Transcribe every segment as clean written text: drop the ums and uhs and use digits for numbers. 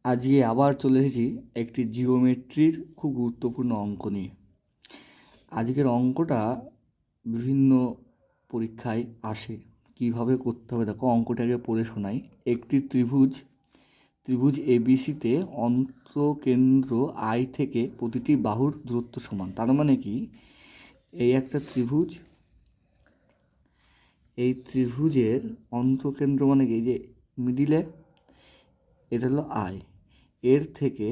আজকে আবার চলে এসেছি একটি জিওমেট্রির খুব গুরুত্বপূর্ণ অঙ্ক নিয়ে। আজকের অঙ্কটা বিভিন্ন পরীক্ষায় আসে। কিভাবে করতে হবে দেখো, অঙ্কটাকে পড়ে শোনাই। একটি ত্রিভুজ এবিসিতে অন্তঃকেন্দ্র আই থেকে প্রতিটি বাহুর দূরত্ব সমান। তার মানে কি, এই একটা ত্রিভুজ, এই ত্রিভুজের অন্তঃকেন্দ্র মানে কি, এই যে মিডিলে এটা হলো আই, এর থেকে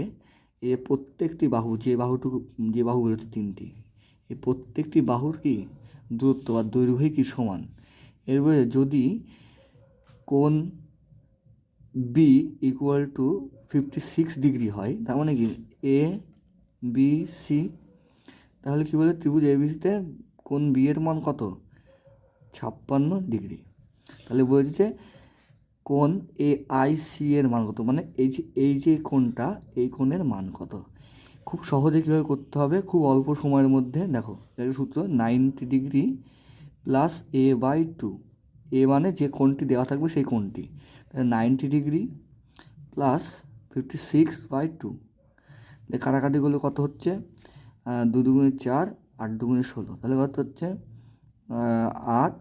এই প্রত্যেকটি বাহু, যে বাহু বেরোচ্ছে তিনটি, এই প্রত্যেকটি বাহুর কি দূরত্ব বা দৈর্ঘ্যই কি সমান। এরপরে যদি কোণ বি ইকুয়াল টু 56 ডিগ্রি হয়, তার মানে কি এ বি সি, তাহলে কী বলে ত্রিভুজ এবিসিতে কোণ বি এর মান কত? 56 ডিগ্রি। তাহলে বলছে কোণ এ আই সি এর মান কত, মানে এই যে কোণটা, এই কোণের মান কত। খুব সহজে কীভাবে করতে হবে, খুব অল্প সময়ের মধ্যে। দেখো এর সূত্র 90 degree plus A by two. A মানে যে কোণটি দেওয়া থাকবে সেই কোণটি, তাহলে 90 ডিগ্রি প্লাস 56/2। কাটাকাটিগুলো কত হচ্ছে, 2 দুগুণে 4, 8 দুগুণে 16, তাহলে কত হচ্ছে 8,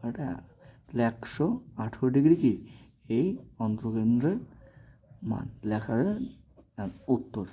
তাহলে 118 ডিগ্রি কি এই অন্তঃকেন্দ্রের মান লেখার উত্তর।